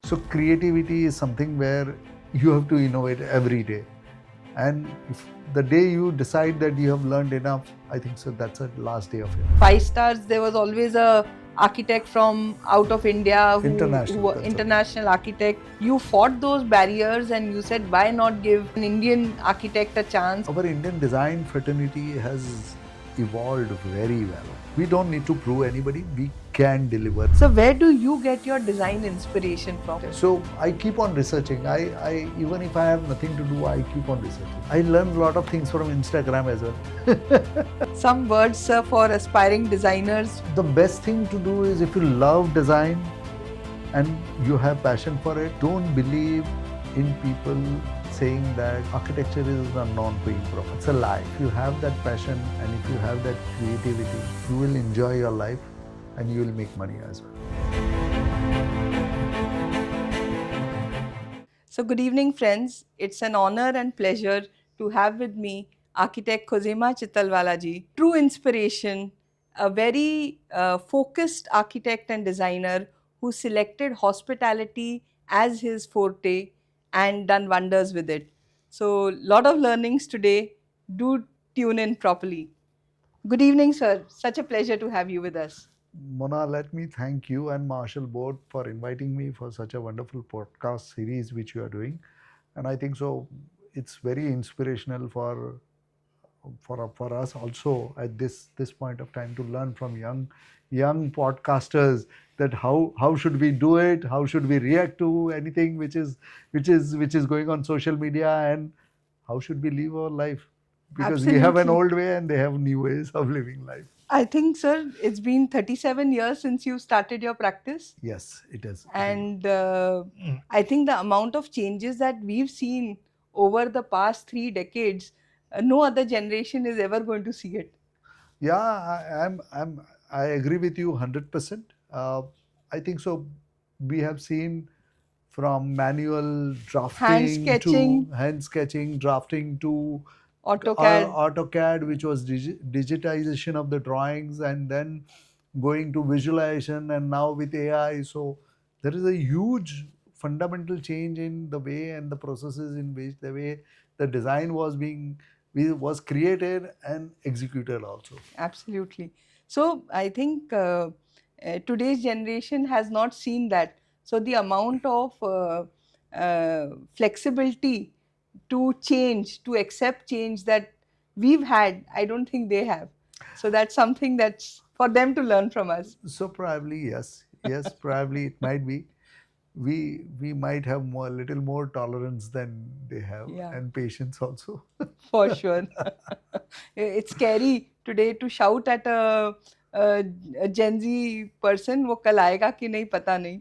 So creativity is something where you have to innovate every day. And if the day you decide that you have learned enough, I think so that's the last day of it. 5 stars, there was always a architect from out of India International, that's international architect. You fought those barriers and you said, why not give an Indian architect a chance? Our Indian design fraternity has evolved very well. We don't need to prove anybody, we can deliver. So where do you get your design inspiration from? So I keep on researching. I even if I have nothing to do, I keep on researching. I learn a lot of things from Instagram as well. Some words, sir, for aspiring designers. The best thing to do is, if you love design and you have passion for it, don't believe in people saying that architecture is a non-paying profit. It's a lie. If you have that passion and if you have that creativity, you will enjoy your life and you will make money as well. So good evening, friends. It's an honor and pleasure to have with me architect Khozema Chitalwala ji. True inspiration, a very focused architect and designer who selected hospitality as his forte and done wonders with it. So lot of learnings today. Do tune in properly. Good evening, sir. Such a pleasure to have you with us. Mona, let me thank you and Marshall board for inviting me for such a wonderful podcast series which you are doing. And I think so it's very inspirational for us also at this point of time to learn from young podcasters that how should we do it, how should we react to anything which is going on social media, and how should we live our life, because we have an old way and they have new ways of living life. I think, sir, it's been 37 years since you started your practice. Yes, it is. And I think the amount of changes that we've seen over the past 3 decades, no other generation is ever going to see it. Yeah, I agree with you 100%. I think so. We have seen from manual drafting hand sketching, drafting to AutoCAD, which was digitization of the drawings, and then going to visualization, and now with AI. So there is a huge fundamental change in the way and the processes in which the way the design was created and executed also. Absolutely. So I think today's generation has not seen that. So the amount of flexibility to change, to accept change that we've had, I don't think they have. So that's something that's for them to learn from us. So probably yes, probably it might be. We might have a little more tolerance than they have, and patience also. For sure. It's scary today to shout at a Gen Z person, वो कल आएगा कि नहीं पता नहीं.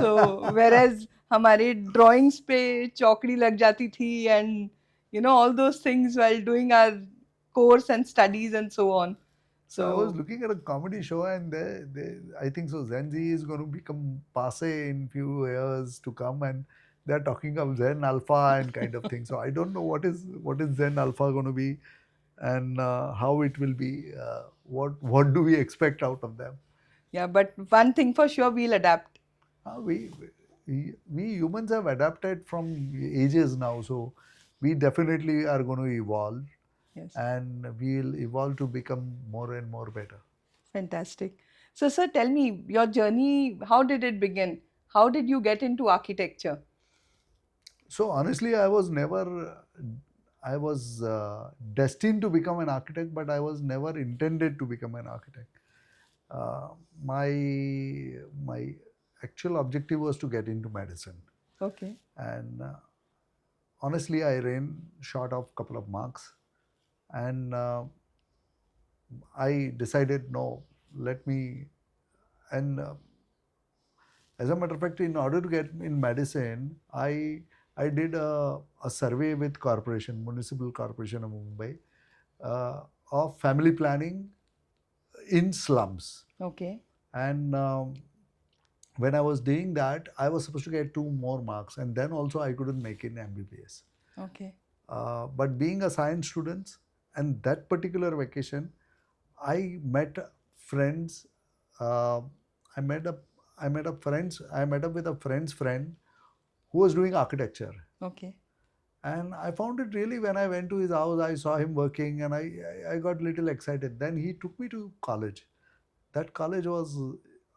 So whereas हमारे drawings पे चौकड़ी लग जाती थी, and all those things while doing our course and studies and so on. So I was looking at a comedy show, and I think so Gen Z is going to become passe in few years to come, and they're talking of Zen Alpha and kind of thing. So I don't know what is Zen Alpha going to be, and how it will be. What do we expect out of them? Yeah, but one thing for sure, we'll adapt. We humans have adapted from ages now, so we definitely are going to evolve. Yes. And we'll evolve to become more and more better. Fantastic. So, sir, tell me your journey. How did it begin? How did you get into architecture? So honestly, I was destined to become an architect, but I was never intended to become an architect. My actual objective was to get into medicine. Okay. And honestly, I ran short of a couple of marks, and I decided, no, let me. And as a matter of fact, in order to get in medicine, I did a survey with Municipal Corporation of Mumbai, of family planning in slums. Okay. And when I was doing that, I was supposed to get 2 more marks, and then also I couldn't make it in MBBS. Okay. But being a science student, and that particular vacation, I met friends. I met I met up with a friend's friend who was doing architecture. Okay. And I found it really, when I went to his house, I saw him working, and I got little excited. Then he took me to college. That college was,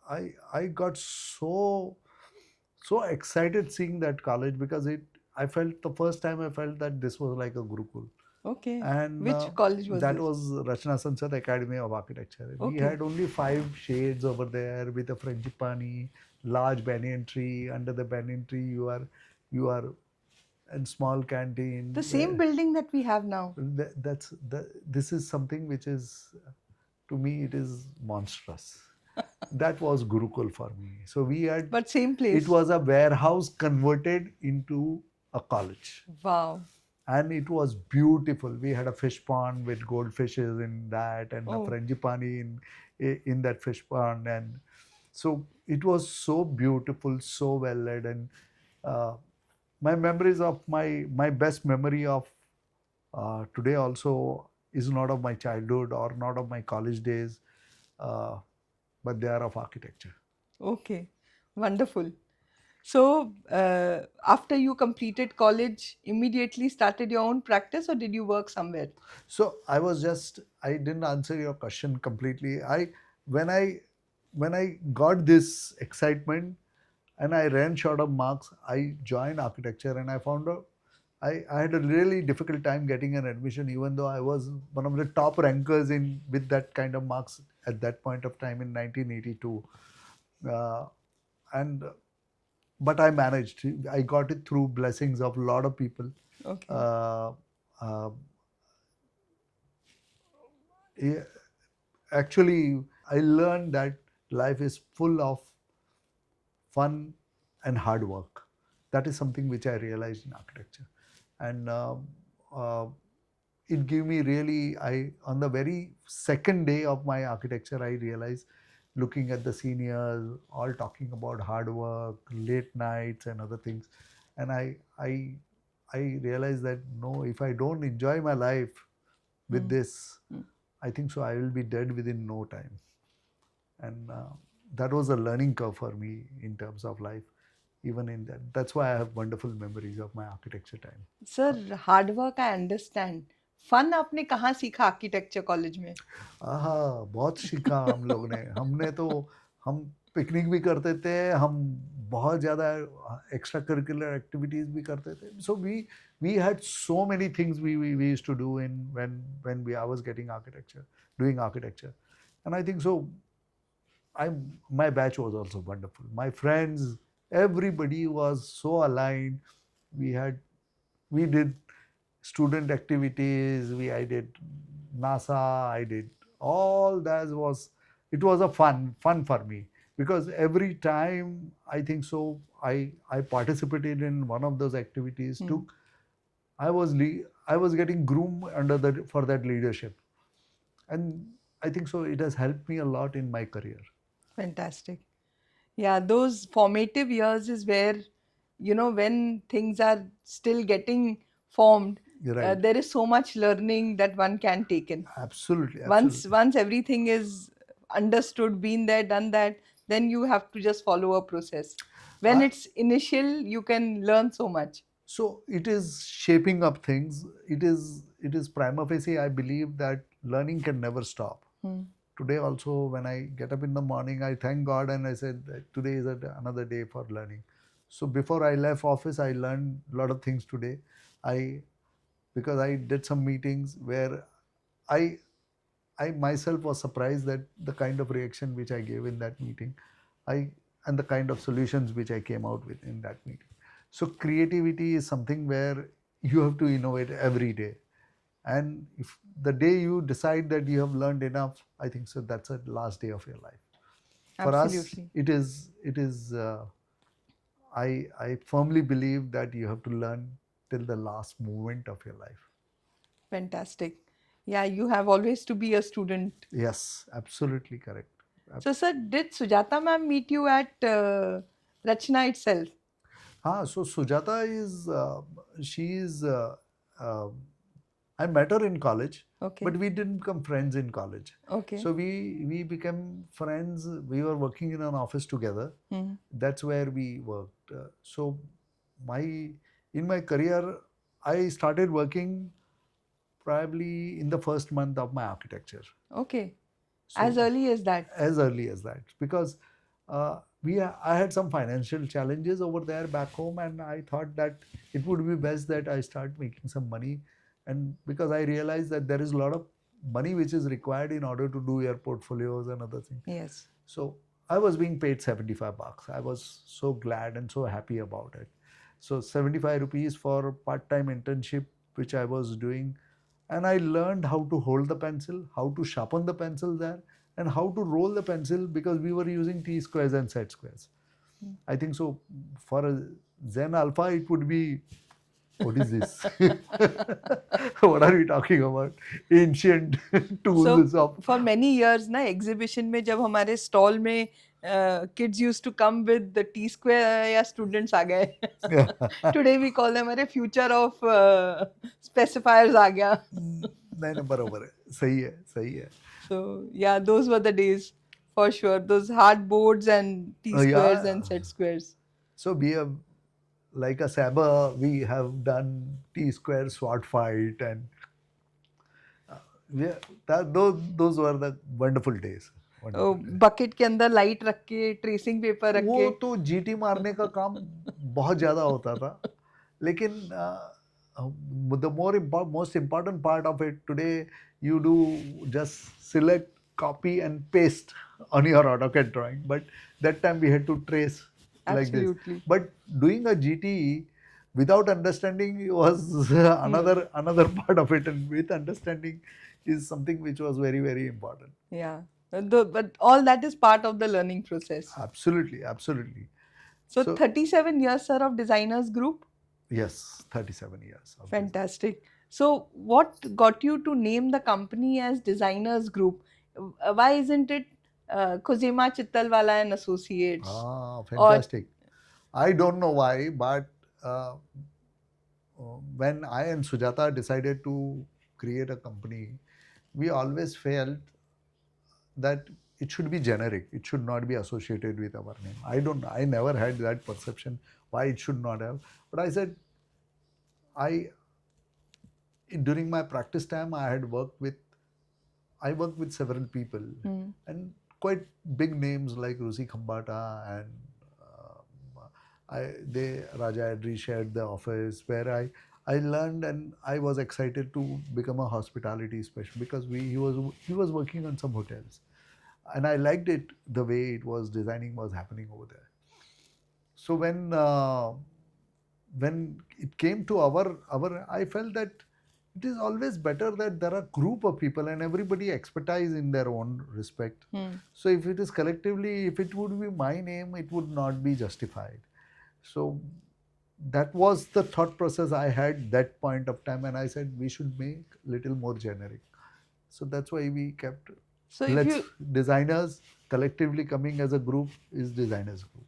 I got so excited seeing that college, because I felt, the first time I felt that this was like a Gurukul. Okay. And Which college was that this? was Rachna Sansad Academy of Architecture. We Okay. had only 5 shades over there with a frangipani, large banyan tree. Under the banyan tree, you are and small canteen. The same building that we have now. This is something which is, to me, it is monstrous. That was Gurukul for me. So we had, But same place. it was a warehouse converted into a college. Wow. And it was beautiful. We had a fish pond with goldfishes in that, and a frangipani in that fish pond. And so it was so beautiful, so well led. And my memories of my best memory of today also is not of my childhood or not of my college days, uh, but they are of architecture. Okay. Wonderful. So, after you completed college, immediately started your own practice, or did you work somewhere? So I didn't answer your question completely. When I when I got this excitement and I ran short of marks, I joined architecture, and I found out I had a really difficult time getting an admission, even though I was one of the top rankers in with that kind of marks at that point of time in 1982. Uh, and But I managed. I got it through blessings of a lot of people. Okay. Uh, yeah, actually, I learned that life is full of fun and hard work. That is something which I realized in architecture. And uh, it gave me really, on the very second day of my architecture, I realized, looking at the seniors all talking about hard work, late nights and other things, and I realized that, no, if I don't enjoy my life with this, I think so I will be dead within no time. And that was a learning curve for me in terms of life, even in that. That's why I have wonderful memories of my architecture time. Sir, hard work I understand. Fun आपने कहाँ सीखा architecture college में? बहुत सीखा हम लोग ने। हम पिकनिक भी करते थे, हम बहुत ज़्यादा एक्स्ट्रा करिकुलर एक्टिविटीज़ भी करते थे। So we had so many things we used to do in when I was getting architecture, doing architecture. And I think so my batch was also wonderful. My friends, everybody was so aligned. We did student activities. I did NASA. I did all that. It was a fun for me, because every time I think so I participated in one of those activities. I was getting groomed for that leadership, and I think so it has helped me a lot in my career. Fantastic. Yeah, those formative years is where, when things are still getting formed, Right. there is so much learning that one can take in. Absolutely. Once everything is understood, been there, done that, then you have to just follow a process. When it's initial, you can learn so much. So it is shaping up things. It is prima facie, I believe, that learning can never stop. Today also, when I get up in the morning, I thank God and I said that today is another day for learning. So before I left office, I learned a lot of things today. Because I did some meetings where I I myself was surprised that the kind of reaction which I gave in that meeting, I and the kind of solutions which I came out with in that meeting. So creativity is something where you have to innovate every day. And if the day you decide that you have learned enough, I think so that's the last day of your life. For Absolutely. us, it is. I firmly believe that you have to learn till the last moment of your life. Fantastic. Yeah, you have always to be a student. Yes, absolutely correct. So, sir, did Sujata ma'am meet you at Rachna itself? So Sujata is she is I met her in college, Okay. but we didn't become friends in college. Okay. So we became friends. We were working in an office together. Hmm. That's where we worked. So my in my career, I started working probably in the first month of my architecture. Okay. So As early as that. As early as that, because I had some financial challenges over there back home, and I thought that it would be best that I start making some money, and because I realized that there is a lot of money which is required in order to do your portfolios and other things. Yes. So I was being paid 75 bucks. I was so glad and so happy about it. So 75 rupees for part-time internship which I was doing, and I learned how to hold the pencil, how to sharpen the pencil there, and how to roll the pencil, because we were using T squares and set squares. I think so for a Zen Alpha it would be, what is this? What are we talking about? Ancient tools So of. for many years ना exhibition में जब हमारे stall में kids used to come with the T square या students आ गए. Today we call them अरे future of specifiers आ गया. नहीं बरोबर है, सही है, सही है. So yeah, those were the days for sure. Those hard boards and T squares Yeah. and set squares. So we have, like a Sabre, we have done T square sword fight, and those were the wonderful days. Bucket के अंदर light रख के tracing paper रख वो के तो GT मारने का काम बहुत ज्यादा होता था, लेकिन the most important part of it today, you do just select, copy and paste on your AutoCAD drawing, but that time we had to trace like this. Absolutely. But doing a GT without understanding was another part of it, and with understanding is something which was very, very important. Yeah. But all that is part of the learning process. Absolutely, absolutely. So 37 years, sir, of Designers Group? Yes, 37 years. Fantastic. So what got you to name the company as Designers Group? Why isn't it Khozema Chitalwala and Associates? Ah, fantastic. I don't know why, but when I and Sujata decided to create a company, we always felt that it should be generic. It should not be associated with our name. I never had that perception why it should not have. But I said, during my practice time, I worked with several people, and quite big names like Rusi Khambata, and Raja Adri shared the office where I learned, and I was excited to become a hospitality specialist, because he was working on some hotels, and I liked it, the way it was designing was happening over there. So when it came to our I felt that it is always better that there are group of people and everybody expertise in their own respect. So if it is collectively, if it would be my name, it would not be justified. So that was the thought process I had that point of time, and I said we should make little more generic. So that's why we kept. So designers collectively coming as a group is Designers Group.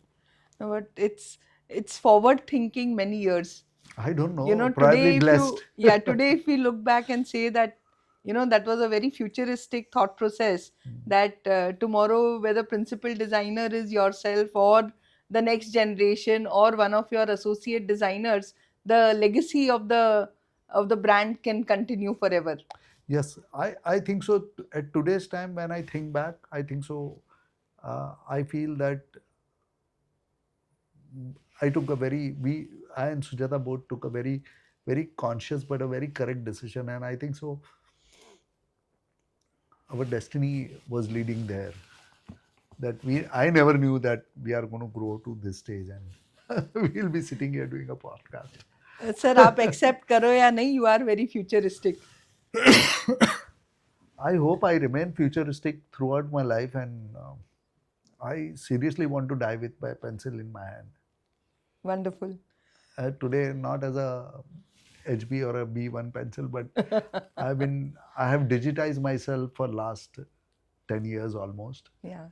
But it's forward thinking many years. I don't know. Today today if we look back and say that, that was a very futuristic thought process, that tomorrow whether principal designer is yourself or the next generation or one of your associate designers, the legacy of the brand can continue forever. Yes, I think so. At today's time, when I think back, I think so. I feel that I and Sujata both took a very, very conscious but a very correct decision, and I think so. Our destiny was leading there. I never knew that we are going to grow to this stage, and we'll be sitting here doing a podcast. Sir, आप accept करो या नहीं, you are very futuristic. I hope I remain futuristic throughout my life, and I seriously want to die with my pencil in my hand. Wonderful. Today, not as a HB or a B1 pencil, but I have digitized myself for last 10 years almost. Yeah.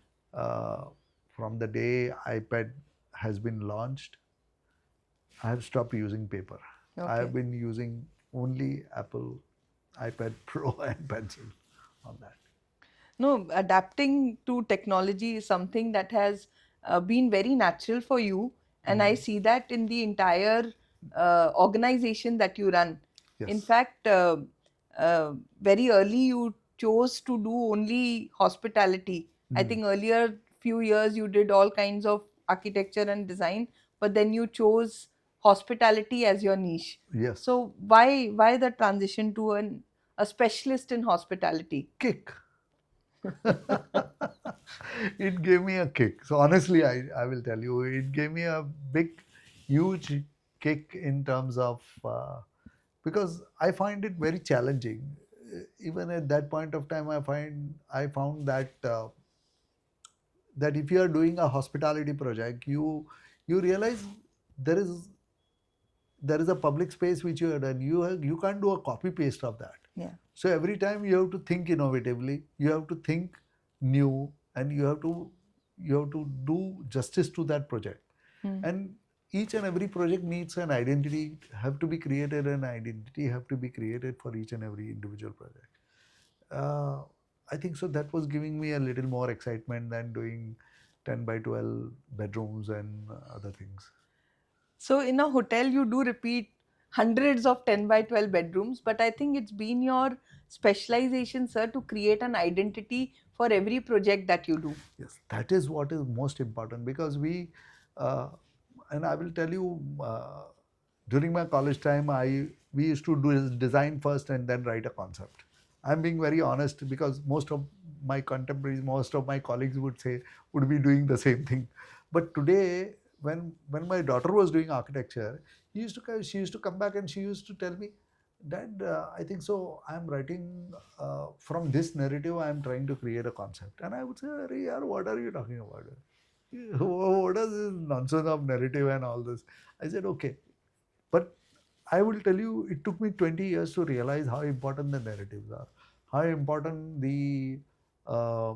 From the day iPad has been launched, I have stopped using paper. Okay. I have been using only Apple iPad Pro and pencil on that. No, adapting to technology is something that has been very natural for you, and I see that in the entire organization that you run. In Yes. fact, very early you chose to do only hospitality. I think earlier few years you did all kinds of architecture and design, but then you chose hospitality as your niche. Yes. So why the transition to a specialist in hospitality? Kick. It gave me a kick. So honestly, I will tell you, it gave me a big, huge kick in terms of because I find it very challenging. Even at that point of time, I found that that if you are doing a hospitality project, you realize there is there is a public space which you have done. You can't do a copy paste of that. Yeah. So every time you have to think innovatively, you have to think new, and you have to do justice to that project. And each and every project needs an identity, have to be created, an identity have to be created for each and every individual project. Uh, I think so that was giving me a little more excitement than doing 10 by 12 bedrooms and other things. So in a hotel, you do repeat hundreds of 10 by 12 bedrooms, but I think it's been your specialization, sir, to create an identity for every project that you do. Yes, that is what is most important because uh, and I will tell you, during my college time, we used to do design first and then write a concept. I'm being very honest because most of my contemporaries, most of my colleagues would be doing the same thing. But today, when my daughter was doing architecture, she used to come back and she used to tell me, Dad, I think so. I'm writing from this narrative. I'm trying to create a concept, and I would say, "Arey yaar, what are you talking about? What is this nonsense of narrative and all this?" I said, "Okay," but I will tell you, it took me 20 years to realize how important the narratives are, how important uh,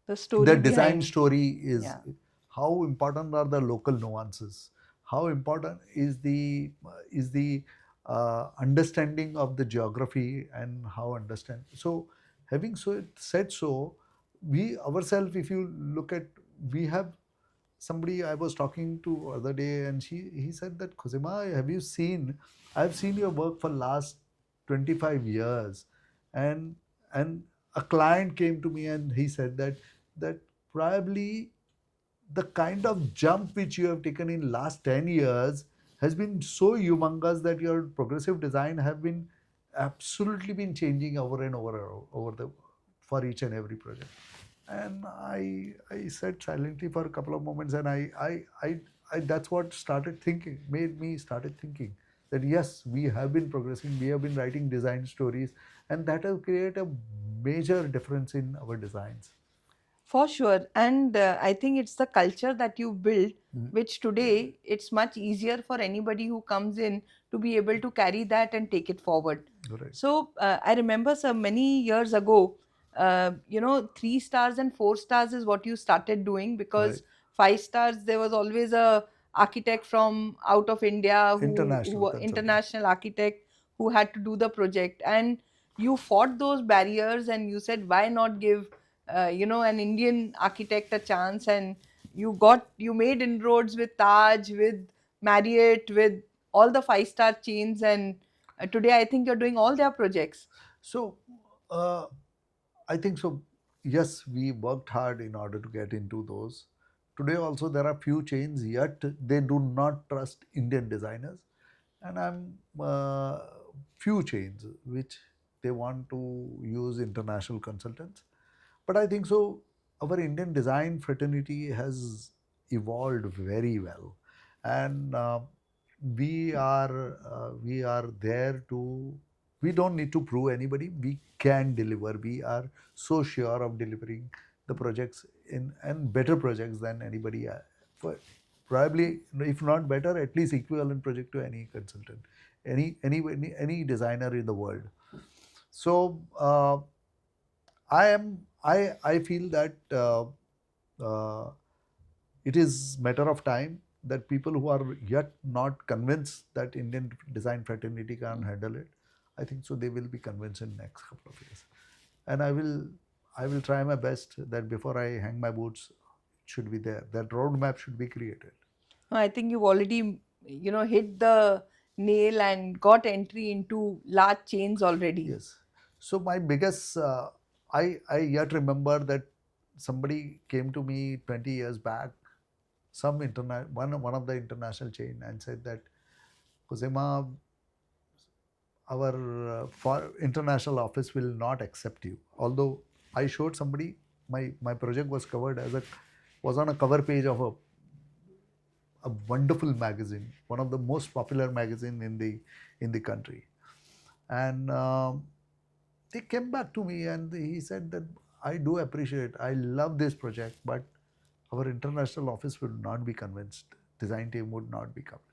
The story design behind. story is, Yeah. how important are the local nuances, how important is the understanding of the geography, and how understand. So having said so, we ourselves, if you look at, we have somebody I was talking to other day, and he said that, Khozema, have you seen? I've seen your work for last 25 years, and and a client came to me and he said that probably the kind of jump which you have taken in last 10 years has been so humongous that your progressive design have been absolutely been changing over and over the for each and every project. And I sat silently for a couple of moments, and I that's what started thinking, made me started thinking that yes, we have been progressing, we have been writing design stories, and that has created a major difference in our designs. For sure. And I think it's the culture that you build, which today it's much easier for anybody who comes in to be able to carry that and take it forward. Right. So I remember so many years ago, 3 stars and 4 stars is what you started doing because Right. 5 stars, there was always a architect from out of India International who consultant. international architect who had to do the project. And you fought those barriers and you said, why not give an Indian architect a chance, and you made inroads with Taj, with Marriott, with all the 5 star chains, and today I think you're doing all their projects. So, uh, I think so. Yes, we worked hard in order to get into those. Today, also, there are few chains, yet they do not trust Indian designers. And I'm few chains which they want to use international consultants. But I think so, our Indian design fraternity has evolved very well. And we are there to, we don't need to prove anybody, we can deliver. We are so sure of delivering the projects in and better projects than anybody for probably, if not better, at least equivalent project to any consultant, any designer in the world. So I feel that uh, it is matter of time that people who are yet not convinced that Indian design fraternity can handle it, I think so they will be convinced in next couple of years. And I will try my best that before I hang my boots, it should be there. That roadmap should be created. I think you've already, hit the nail and got entry into large chains already. Yes. So my biggest, I yet remember that somebody came to me 20 years back, one of the international chain, and said that, Khozema, our for international office will not accept you. Although I showed somebody, my project was covered as a was on a cover page of a wonderful magazine, one of the most popular magazine in the country, and they came back to me and he said that I do appreciate, I love this project, but our international office would not be convinced. Design team would not be convinced.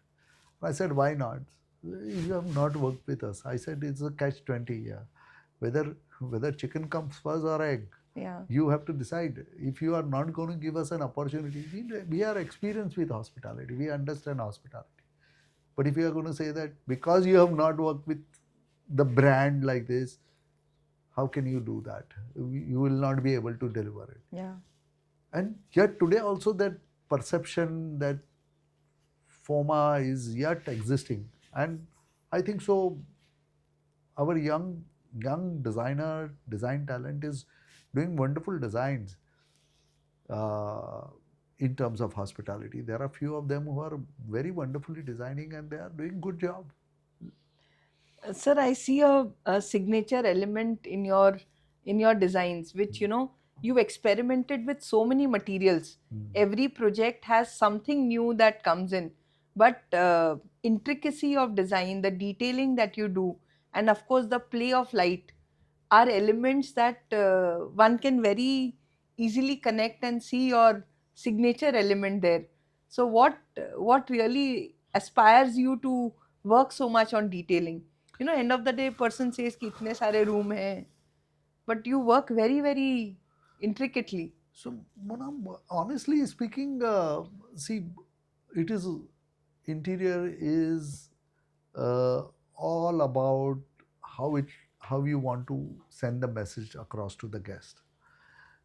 I said, why not? You have not worked with us. I said, it's a catch-20 here. Whether chicken comes first or egg, Yeah. you have to decide. If you are not going to give us an opportunity, we are experienced with hospitality. We understand hospitality. But if you are going to say that because you have not worked with the brand like this, how can you do that? You will not be able to deliver it. Yeah. And yet today also that perception, that FOMA is yet existing. And I think so our young design talent is doing wonderful designs uh, in terms of hospitality. There are few of them who are very wonderfully designing and they are doing good job. Sir, I see a signature element in your designs, which you've experimented with so many materials. Every project has something new that comes in, but intricacy of design, the detailing that you do, and of course the play of light are elements that one can very easily connect and see your signature element there. So what really aspires you to work so much on detailing? End of the day, person says कि इतने सारे room हैं, but you work very, very intricately. So, Monam, honestly speaking, see, it is interior is uh, all about how it how you want to send the message across to the guest.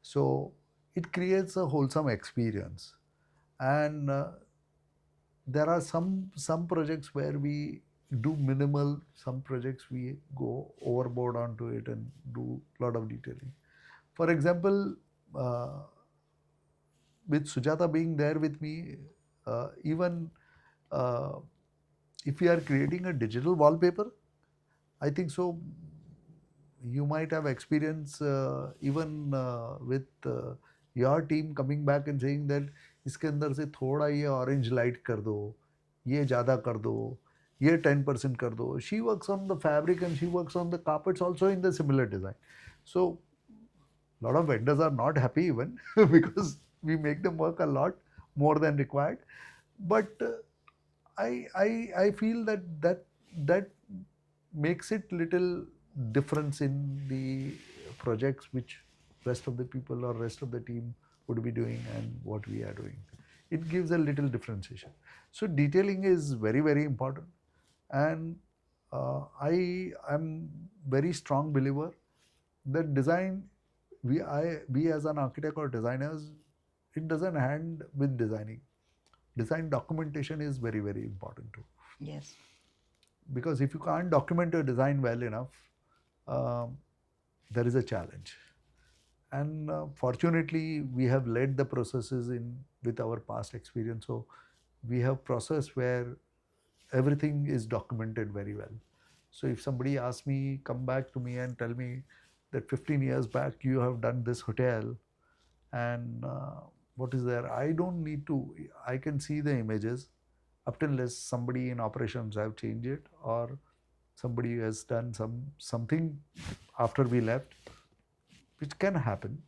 So it creates a wholesome experience, and there are some projects where we do minimal, some projects we go overboard onto it and do a lot of detailing. For example, with Sujata being there with me, even uh, if we are creating a digital wallpaper, I think so you might have experience even with your team coming back and saying that इसके अंदर से थोड़ा ये orange light कर दो, ये ज़्यादा कर दो, ये 10% कर दो. She works on the fabric and she works on the carpets also in the similar design. So a lot of vendors are not happy even because we make them work a lot more than required. But I feel that makes it little difference in the projects which rest of the people or rest of the team would be doing and what we are doing. It gives a little differentiation. So detailing is very important, and I am very strong believer that design, we as an architect or designers, it doesn't end with designing. Design documentation is very important too. Yes. Because if you can't document your design well enough, um, there is a challenge. And fortunately, we have led the processes in with our past experience. So we have process where everything is documented very well. So if somebody asks me, come back to me and tell me that 15 years back you have done this hotel, and what is there, I don't need to, I can see the images up till unless somebody in operations have changed it or somebody has done something after we left, which can happen,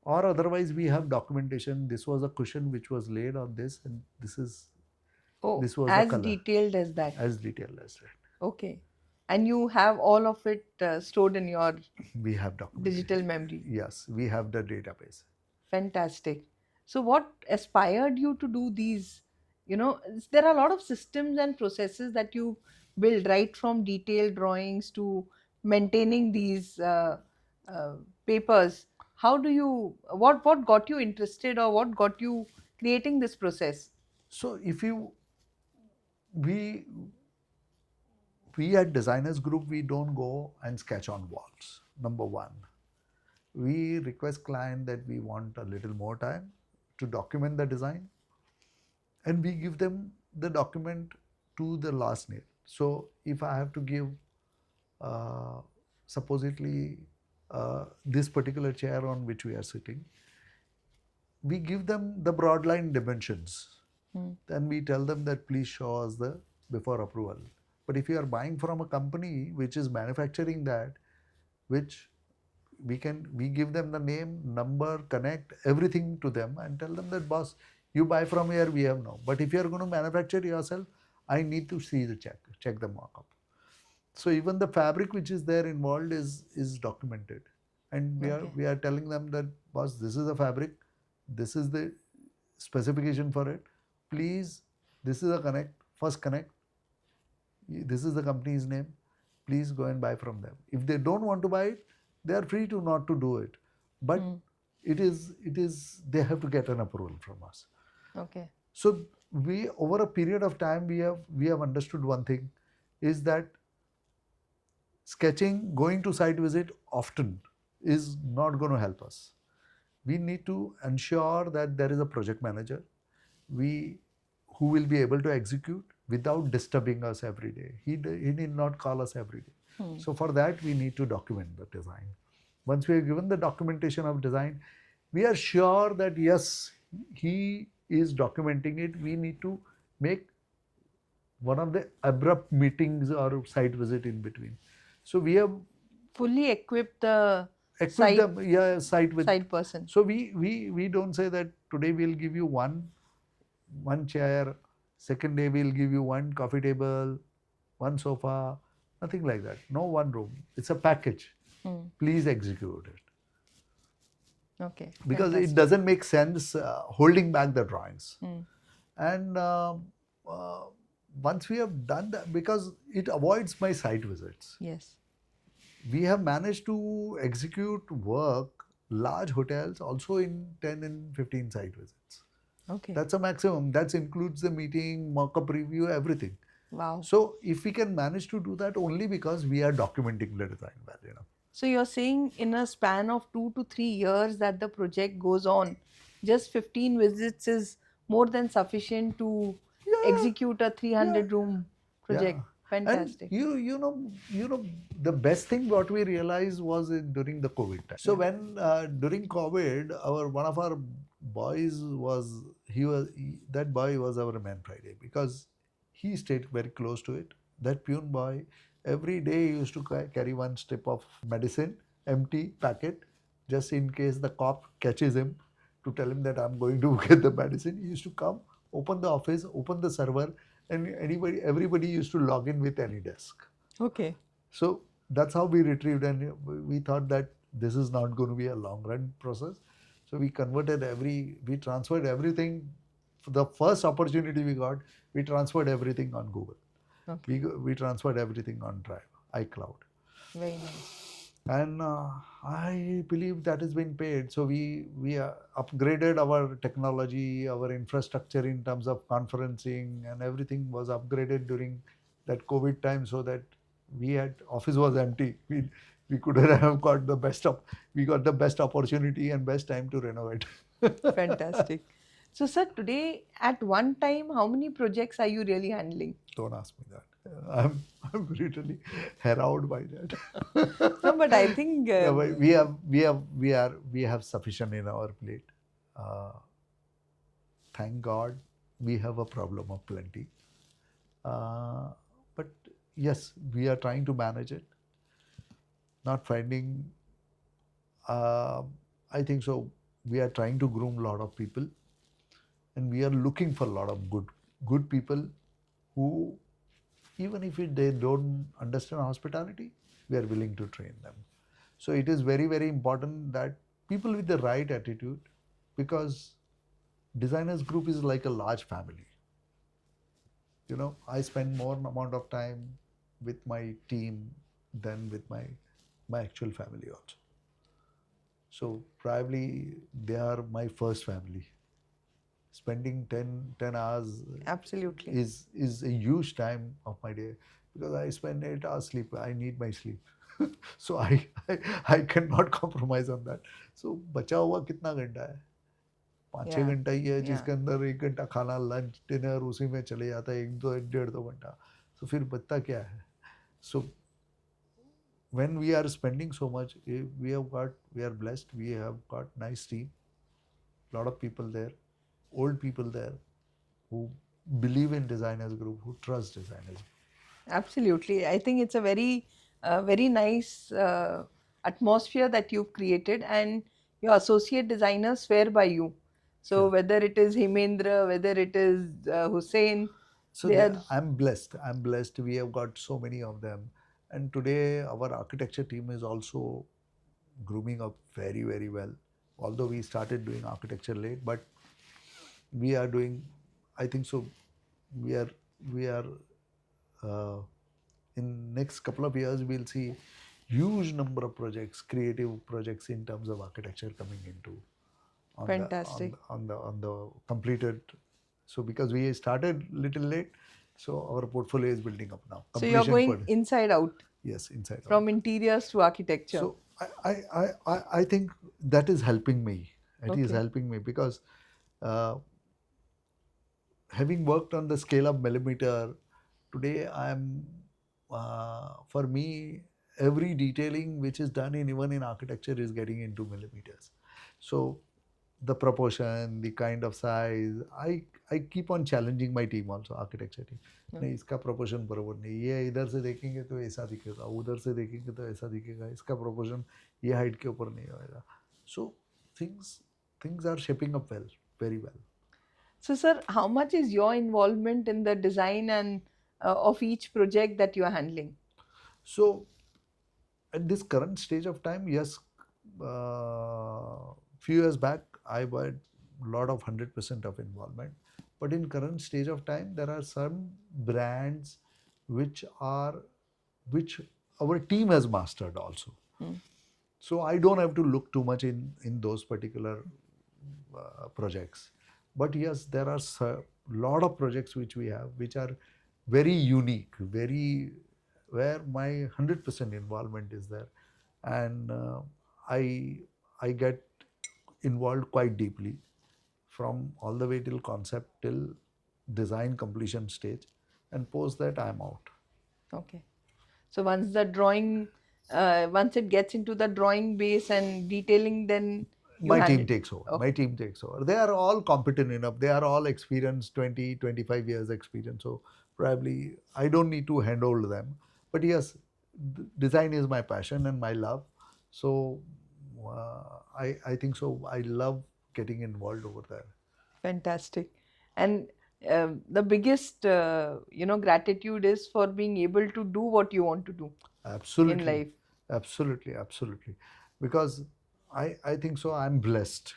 or otherwise we have documentation. This was a cushion which was laid on this, and this was the As color, detailed as that. as detailed as that. Okay. And you have all of it stored in your We have documentation. digital memory. Yes, we have the database. Fantastic. So, what aspired you to do these? There are a lot of systems and processes that you build, right from detailed drawings to maintaining these papers. How do you, what got you interested, or what got you creating this process? So if you we we at designers group, we don't go and sketch on walls. Number one, we request client that we want a little more time to document the design, and we give them the document to the last nail. So if I have to give uh, supposedly this particular chair on which we are sitting, we give them the broad line dimensions. Then we tell them that please show us the before approval. But if you are buying from a company which is manufacturing that, which we give them the name, number, connect everything to them and tell them that boss, you buy from here, we have no. But if you are going to manufacture yourself, I need to see the check the mock-up. So even the fabric which is there involved is documented, and we are telling them that boss, this is the fabric, this is the specification for it. Please, this is a connect, first connect. This is the company's name. Please go and buy from them. If they don't want to buy it, they are free to not to do it. But it is they have to get an approval from us. Okay. So we, over a period of time, we have understood one thing, is that sketching, going to site visit often is not going to help us. We need to ensure that there is a project manager who will be able to execute without disturbing us every day. He need not call us every day. So for that, we need to document the design. Once we have given the documentation of design, we are sure that yes, he is documenting it. We need to make one of the abrupt meetings or site visit in between. So we have fully equipped the site with site person. So we don't say that today we'll give you one chair, second day we'll give you one coffee table, one sofa, nothing like that. No one room. It's a package. Please execute it. Okay. Because it doesn't make sense holding back the drawings. And once we have done that, because it avoids my site visits. Yes. We have managed to execute work, large hotels, also in 10 and 15 site visits. Okay. That's a maximum. That includes the meeting, mock-up review, everything. Wow. So if we can manage to do that, only because we are documenting the design well enough. So you're saying in a span of 2 to 3 years that the project goes on, just 15 visits is more than sufficient to execute a 300 room project. Fantastic. And you know the best thing what we realized was during the COVID time. So when during COVID, one of our boys that boy was our Man Friday, because he stayed very close to it. That Pune boy, every day he used to carry one strip of medicine, empty packet, just in case the cop catches him, to tell him that I'm going to get the medicine. He used to come, open the office, open the server, and everybody used to log in with any desk. Okay. So that's how we retrieved, and we thought that this is not going to be a long run process. So we transferred everything. The first opportunity we got, we transferred everything on Google. Okay. We transferred everything on Drive, iCloud. Very nice. And I believe that has been paid. So we upgraded our technology, our infrastructure in terms of conferencing, and everything was upgraded during that COVID time, so that office was empty. We couldn't have got the best we got the best opportunity and best time to renovate. Fantastic. So sir, today at one time, how many projects are you really handling? Don't ask me that. I'm really harassed by that. No, but I think we have sufficient in our plate. Thank God, we have a problem of plenty. But yes, we are trying to manage it. Not finding. I think so. We are trying to groom a lot of people, and we are looking for a lot of good people who, even if they don't understand hospitality, we are willing to train them. So it is very, very important that people with the right attitude, because designers group is like a large family. I spend more amount of time with my team than with my actual family also. So probably they are my first family. Spending 10 hours Absolutely. is a huge time of my day, because I spend 8 hours sleep. I need my sleep. So I cannot compromise on that. So बचा हुआ कितना घंटा है? 5-6 Yeah. घंटा ही है, Yeah. जिसके अंदर 1 घंटा खाना, लंच, डिनर उसी में चले जाता है, 1-1.5-2 घंटा. तो फिर बचता क्या है? So when we are spending so much, we are blessed. We have got nice team, lot of people there, old people there, who believe in designers group, who trust designers. Absolutely. I think it's a very nice atmosphere that you've created, and your associate designers swear by you. So Sure. whether it is Hemendra, whether it is Hussein, So they are I'm blessed. I'm blessed. We have got so many of them, and today our architecture team is also grooming up very, very well. Although we started doing architecture late, but we are doing. I think so. We are uh, in next couple of years we'll see huge number of projects, creative projects in terms of architecture coming into fantastic. on the completed. So because we started little late, so our portfolio is building up now. So you're going inside out, Yes, inside out. from interiors to architecture. So I think that is helping me. It is Okay. helping me because uh, having worked on the scale of millimeter, today I'm for me every detailing which is done in even in architecture is getting into millimeters. So the proportion, the kind of size, I keep on challenging my team also, architecture team. नहीं इसका proportion बराबर नहीं, ये इधर से देखेंगे तो ऐसा दिखेगा, उधर से देखेंगे तो ऐसा दिखेगा, इसका proportion ये height के ऊपर नहीं होएगा. So things are shaping up well, very well. So, sir, how much is your involvement in the design and of each project that you are handling? So at this current stage of time, yes, few years back I had a lot of 100% of involvement, but in current stage of time there are some brands which our team has mastered also. So I don't have to look too much in those particular projects. But yes, there are a lot of projects which we have which are very unique, very where my 100% involvement is there, and I get involved quite deeply from all the way till concept till design completion stage, and post that I am out. Okay. So once the drawing, once it gets into the drawing base and detailing, then you My hand team it. takes over. Okay. My team takes over. They are all competent enough. They are all experienced, 20, 25 years experience. So probably I don't need to handhold them. But yes, design is my passion and my love. So I think so. I love getting involved over there. Fantastic. And the biggest, gratitude is for being able to do what you want to do in Absolutely. life. Absolutely. Absolutely. Because I think so. I'm blessed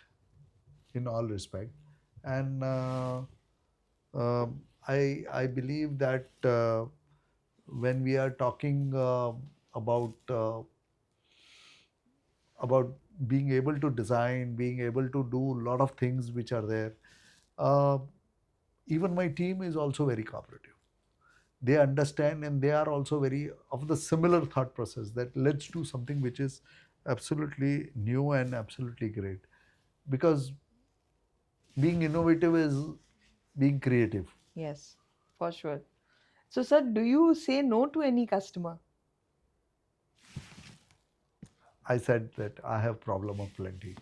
in all respect. And I believe that when we are talking about being able to design, being able to do a lot of things which are there, uh, even my team is also very cooperative. They understand and they are also very of the similar thought process that let's do something which is absolutely new and absolutely great. Because being innovative is being creative. Yes, for sure. So, sir, do you say no to any customer? I said that I have problem of plenty.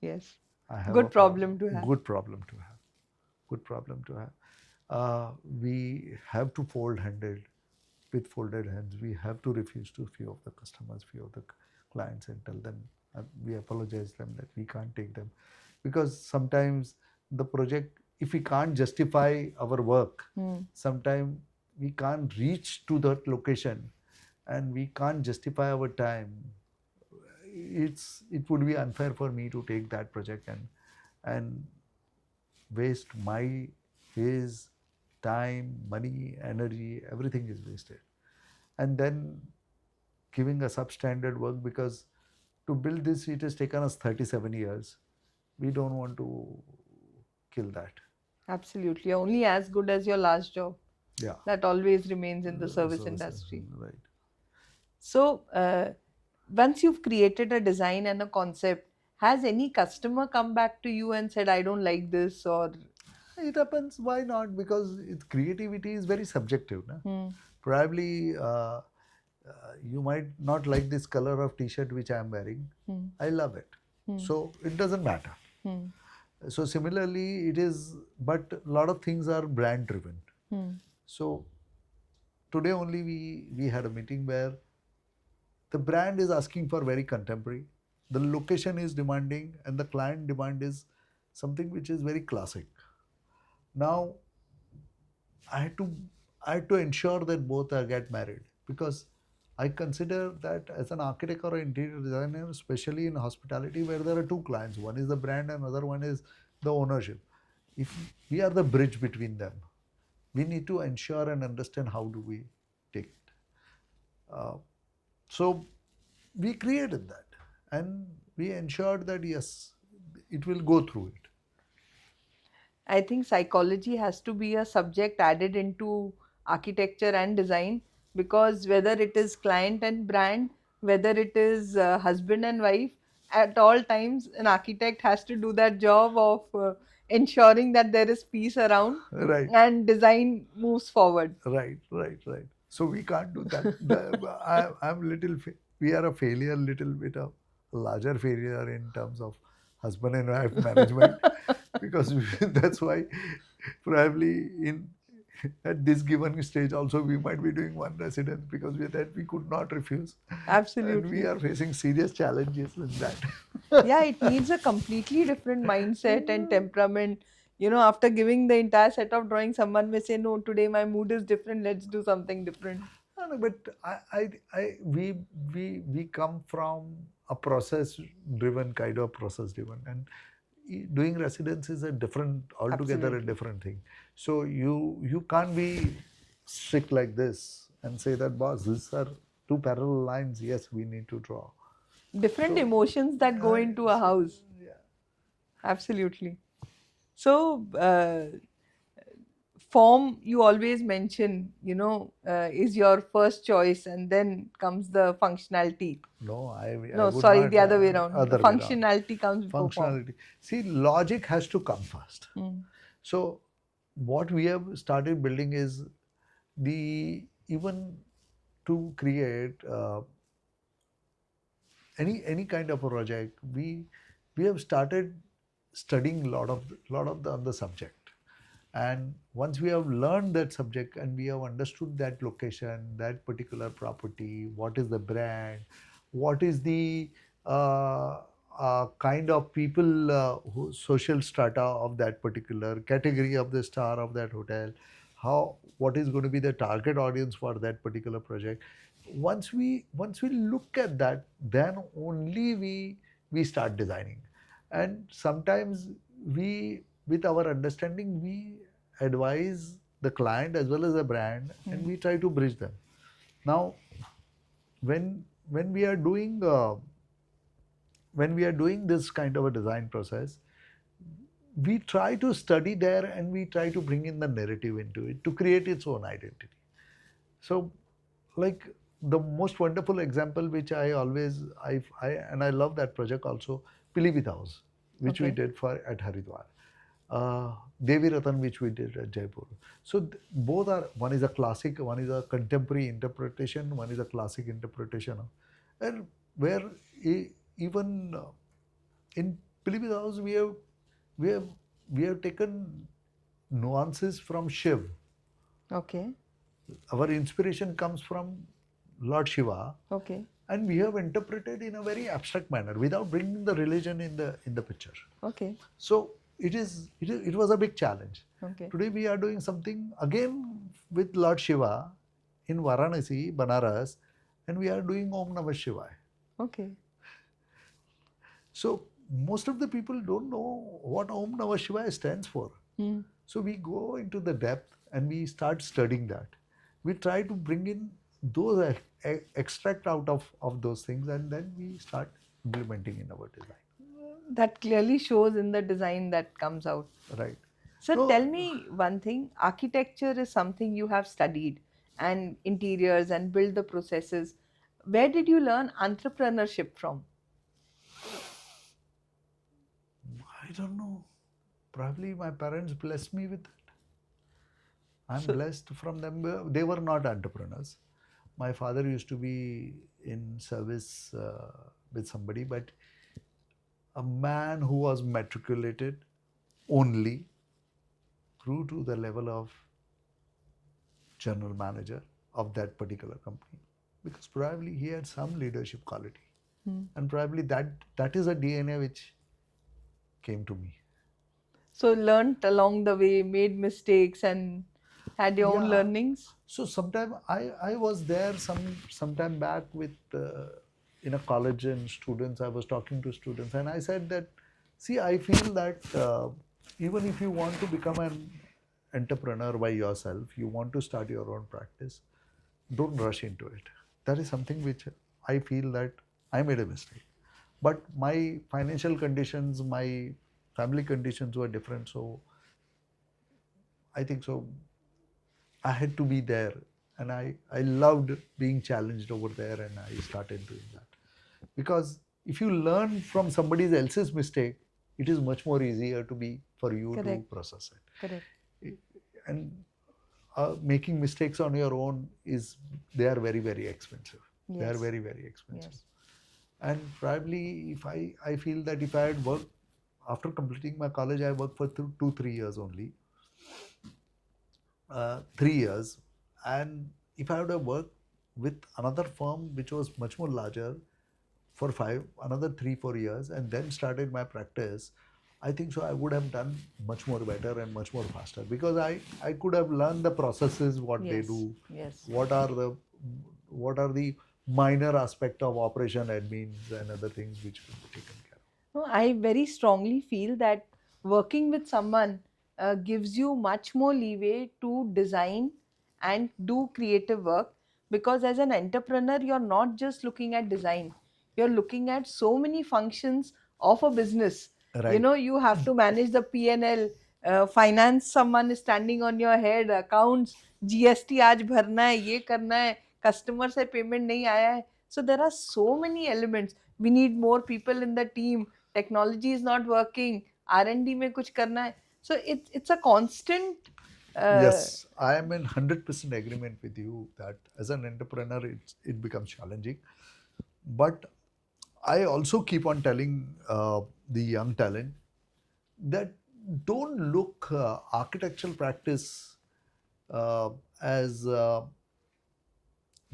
Yes. I have Good a problem to have. Good problem to have. Good problem to have. We have to fold handed with folded hands. We have to refuse to few of the customers, few of the clients, and tell them we apologize them that we can't take them, because sometimes the project, if we can't justify our work, sometimes we can't reach to that location, and we can't justify our time. It would be unfair for me to take that project and waste his time, money, energy, everything is wasted. and then giving a substandard work, because to build this it has taken us 37 years. We don't want to kill that. Absolutely. You're only as good as your last job. Yeah. That always remains in the service So, industry. right. So, once you've created a design and a concept, has any customer come back to you and said, I don't like this, or It happens. Why not? Because creativity is very subjective. Na? Probably you might not like this color of t-shirt which I am wearing. I love it. So it doesn't matter. So similarly, it is, but a lot of things are brand driven. So today only we had a meeting where the brand is asking for very contemporary, the location is demanding, and the client demand is something which is very classic. Now I had to ensure that both are get married, because I consider that as an architect or an interior designer, especially in hospitality where there are two clients, one is the brand and another one is the ownership. If we are the bridge between them, we need to ensure and understand how do we take it. So we created that and we ensured that yes, it will go through it. I think psychology has to be a subject added into architecture and design, because whether it is client and brand, whether it is husband and wife, at all times an architect has to do that job of ensuring that there is peace around, Right. and design moves forward. Right. So we can't do that. I'm little. We are a failure, little bit of a larger failure in terms of husband and wife management, because that's why probably in at this given stage also we might be doing one residence, because with that we could not refuse. Absolutely. And we are facing serious challenges with that. Yeah, it needs a completely different mindset and temperament. After giving the entire set of drawings, someone may say, no, today my mood is different, let's do something different. No, but we come from a process-driven kind of process-driven, and doing residence is a different, altogether Absolutely. a different thing. So you can't be strict like this and say that, boss, these are two parallel lines. Yes, we need to draw. Different So, emotions that go into a house. Yeah. Absolutely. So, form you always mention, is your first choice, and then comes the functionality. No, I No, would sorry, not, the other way around. The other way around. functionality comes before form. Functionality. See, logic has to come first. So what we have started building is even to create any kind of a project, we have started studying a lot of the subject. And once we have learned that subject and we have understood that location, that particular property, what is the brand, what is the kind of people, social strata of that particular category of the star of that hotel, what is going to be the target audience for that particular project. Once we look at that, then only we start designing. And sometimes we, with our understanding, we advise the client as well as the brand, and we try to bridge them. Now, when we are doing this kind of a design process, we try to study there and we try to bring in the narrative into it to create its own identity. So, like the most wonderful example which I always and I love that project also, Pilibhit House, which we did at Haridwar. Devi Ratan, which we did at Jaipur. So both are, one is a classic, one is a contemporary interpretation, one is a classic interpretation. And where even in Pilibhit House we have taken nuances from Shiv. Okay. Our inspiration comes from Lord Shiva. Okay. And we have interpreted in a very abstract manner without bringing the religion in the picture. Okay. So it was a big challenge. Okay. Today we are doing something again with Lord Shiva in Varanasi, Banaras, and we are doing Om Namah Shivaya. Okay. So most of the people don't know what Om Namah Shivaya stands for. So we go into the depth and we start studying that. We try to bring in those extract out of those things, and then we start implementing in our design. That clearly shows in the design that comes out. Right. So So, tell me one thing, architecture is something you have studied and interiors and build the processes. Where did you learn entrepreneurship from? I don't know. Probably my parents blessed me with that. I'm So, blessed from them. They were not entrepreneurs. My father used to be in service with somebody, but a man who was matriculated only grew to the level of general manager of that particular company, because probably he had some leadership quality, and probably that is a DNA which came to me. so learned along the way, made mistakes and had your own Yeah. learnings. So sometime I was there sometime back with in a college, and students, I was talking to students, and I said that, see, I feel that even if you want to become an entrepreneur by yourself, you want to start your own practice, don't rush into it. That is something which I feel that I made a mistake. But my financial conditions, my family conditions were different, so I think so I had to be there, and I loved being challenged over there, and I started doing that. Because if you learn from somebody else's mistake, it is much more easier to be for you to Correct. process it. Correct. And making mistakes on your own they are very, very expensive. They are Yes. very, very expensive. Yes. And probably if I feel that if I had worked after completing my college, I worked for 2-3 years only. 3 years, and if I would have worked with another firm which was much more larger for another 3-4 years, and then started my practice, I think so I would have done much more better and much more faster, because I could have learned the processes, what they Yes. do, Yes. what are the minor aspect of operation admins and other things which could be taken care of. No, I very strongly feel that working with someone gives you much more leeway to design and do creative work, because as an entrepreneur, you're not just looking at design, you're looking at so many functions of a business. Right. You have to manage the P&L, finance, someone is standing on your head, accounts, GST आज भरना है, ये करना है, customer से payment नहीं आया है. So there are so many elements. We need more people in the team. Technology is not working. R&D में कुछ करना है. So it's a constant. Yes, I am in 100% agreement with you that as an entrepreneur, it becomes challenging. But I also keep on telling the young talent that don't look architectural practice as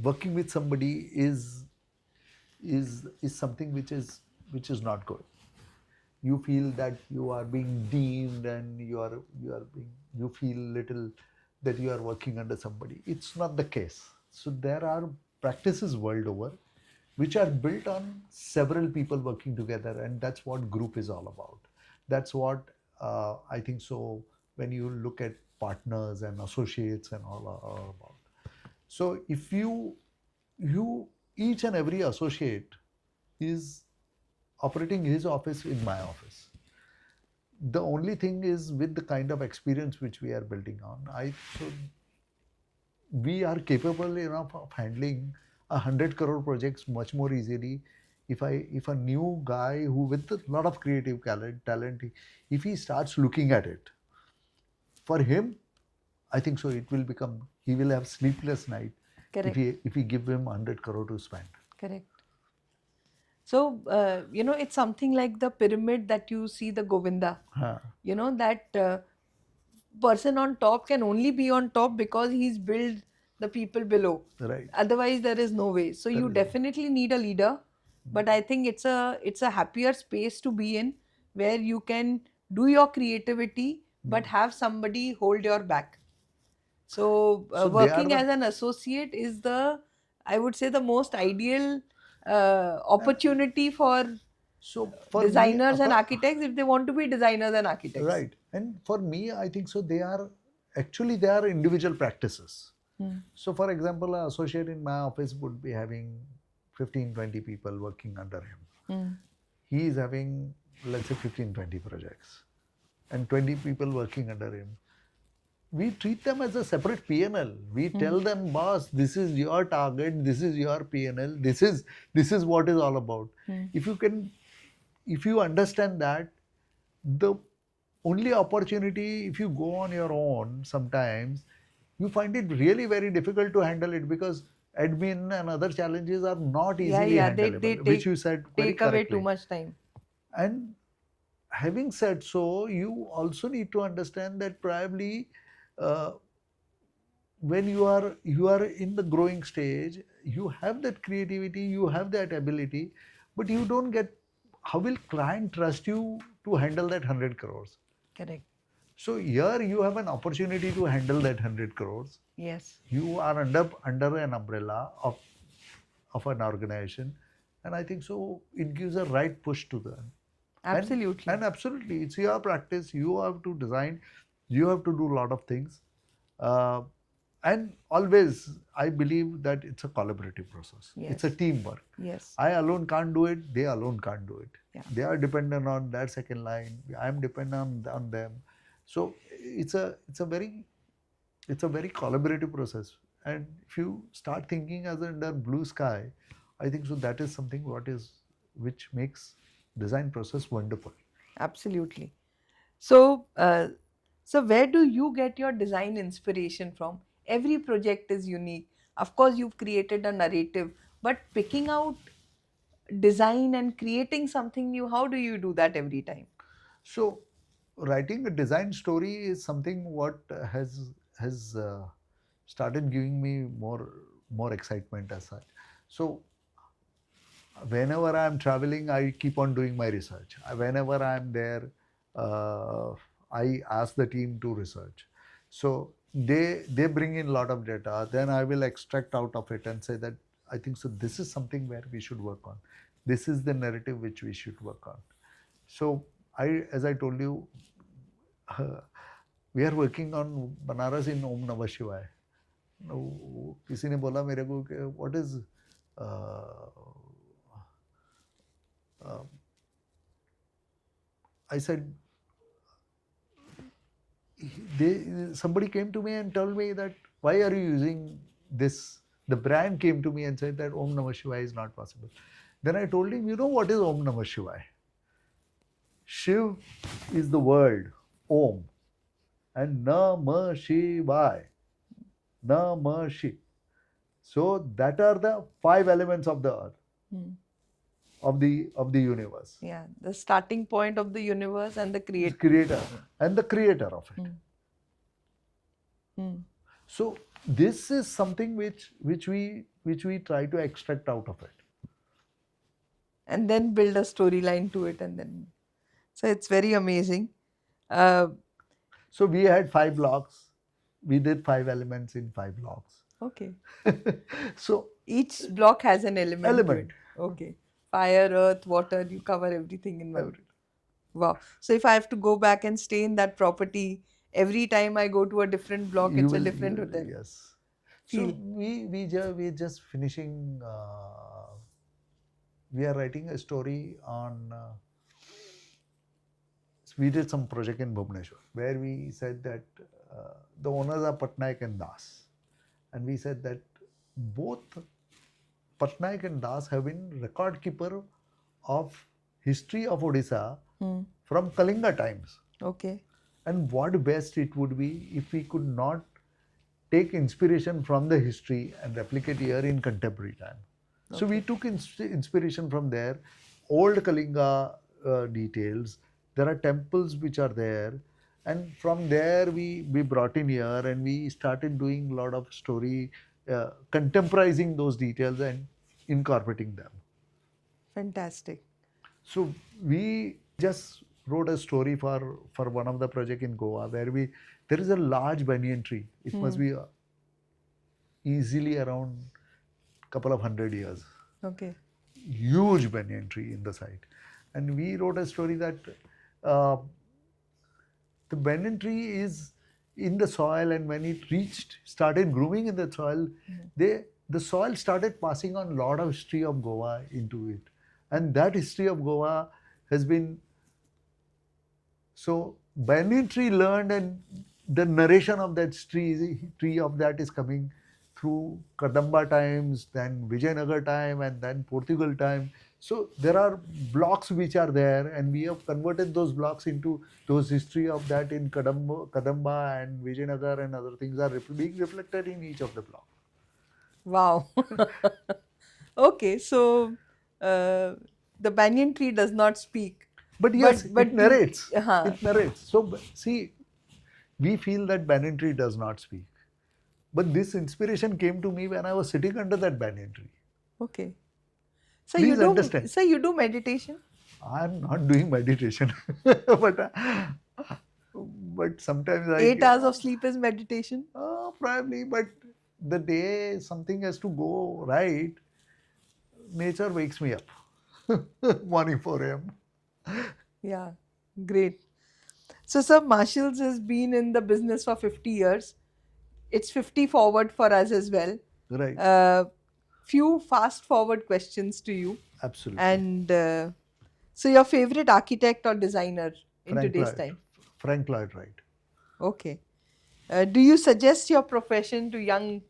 working with somebody is something which is not good. You feel that you are being deemed, and you feel little that you are working under somebody. It's not the case. So there are practices world over which are built on several people working together, and that's what group is all about. That's what I think so when you look at partners and associates and all are all about. So if you each and every associate is operating his office in my office. The only thing is, with the kind of experience which we are building on, we are capable enough of handling 100 crore projects much more easily. If a new guy who with a lot of creative talent, if he starts looking at it, for him, I think so it will become, he will have sleepless night. Correct. If we give him 100 crore to spend. Correct. So, it's something like the pyramid that you see, the Govinda. Huh. That person on top can only be on top because he's built the people below. Right. Otherwise, there is no way. So you definitely need a leader, but I think it's a happier space to be in, where you can do your creativity but have somebody hold your back. So So working as an associate is I would say, the most ideal opportunity for designers and architects, if they want to be designers and architects. Right. And for me, I think so they are individual practices. So for example, an associate in my office would be having 15-20 people working under him. He is having, let's say, 15-20 projects and 20 people working under him. We treat them as a separate P&L. We tell them, boss, this is your target, this is your P&L, this is what is all about. If you understand that, the only opportunity, if you go on your own, sometimes you find it really very difficult to handle it, because admin and other challenges are not easily handleable, which you said very take away correctly. too much time. And having said so, you also need to understand that probably uh, when you are in the growing stage, you have that creativity, you have that ability, but you don't get, how will client trust you to handle that 100 crores? Correct. So here you have an opportunity to handle that 100 crores. Yes. You are under an umbrella of an organization, and I think so it gives a right push to them. Absolutely. And absolutely, it's your practice. You have to design. You have to do a lot of things. Uh, and always, I believe that it's a collaborative process. Yes. It's a teamwork. Yes. I alone can't do it. They alone can't do it. Yeah. They are dependent on that second line. I am dependent on them. So it's a very collaborative process. And if you start thinking as under blue sky, I think so that is something which makes design process wonderful. Absolutely. So, so where do you get your design inspiration from? Every project is unique. Of course, you've created a narrative, but picking out design and creating something new, how do you do that every time? So writing a design story is something what has started giving me more excitement as such. So whenever I am traveling, I keep on doing my research. Whenever I am there, I ask the team to research. So they bring in a lot of data. Then I will extract out of it and say that I think so. This is something where we should work on. This is the narrative which we should work on. So as I told you, we are working on Banaras in Om Namah Shivaya. किसी ने बोला मेरे को कि what is I said, somebody came to me and told me that why are you using this? The brand came to me and said that Om Namah Shivaya is not possible. Then I told him, you know what is Om Namah Shivaya? Shiv is the word Om, and Namah Shivaya, Namah Shiv. So that are the 5 elements of the earth. Of the universe. Yeah, the starting point of the universe and the creator. The creator of it. So this is something which we try to extract out of it. And then build a storyline to it, and then so it's very amazing. So we had 5 blocks. We did 5 elements in 5 blocks. Okay. So each block has an element. To it. Okay. Fire, earth, water, you cover everything in one. Wow. So if I have to go back and stay in that property, every time I go to a different block, it's a different hotel. Yes. So we just finishing, we are writing a story on, we did some project in Bhubaneswar where we said that the owners are Patnaik and Das. And we said that both Patnaik and Das have been record keeper of history of Odisha from Kalinga times. Okay. And what best it would be if we could not take inspiration from the history and replicate here in contemporary time. Okay. So we took inspiration from there, old Kalinga details. There are temples which are there. And from there we brought in here and we started doing a lot of story, contemporizing those details and incorporating them. Fantastic. So we just wrote a story for one of the project in Goa where there is a large banyan tree. It must be easily around couple of 100 years. Okay. Huge banyan tree in the site. And we wrote a story that the banyan tree is in the soil, and when it started grooming in the soil, the soil started passing on a lot of history of Goa into it, and that history of Goa has been so banyan tree learned, and the narration of that tree of that is coming through Kadamba times, then Vijayanagar time, and then Portugal time. So there are blocks which are there, and we have converted those blocks into those history of that in Kadamba and Vijayanagar, and other things are being reflected in each of the blocks. Wow. Okay, so the banyan tree does not speak. But yes, it narrates. Uh-huh. It narrates. So see, we feel that banyan tree does not speak. But this inspiration came to me when I was sitting under that banyan tree. Okay. So Please understand. you do meditation? I'm not doing meditation, but sometimes 8 hours of sleep is meditation? Probably, but the day something has to go right, nature wakes me up. Morning 4 a.m. Yeah, great. So, sir, Marshalls has been in the business for 50 years. It's 50 forward for us as well. Right. Few fast forward questions to you. Absolutely. And so, your favorite architect or designer in Frank today's Lloyd. time? Frank Lloyd Wright. Okay. Do you suggest your profession to young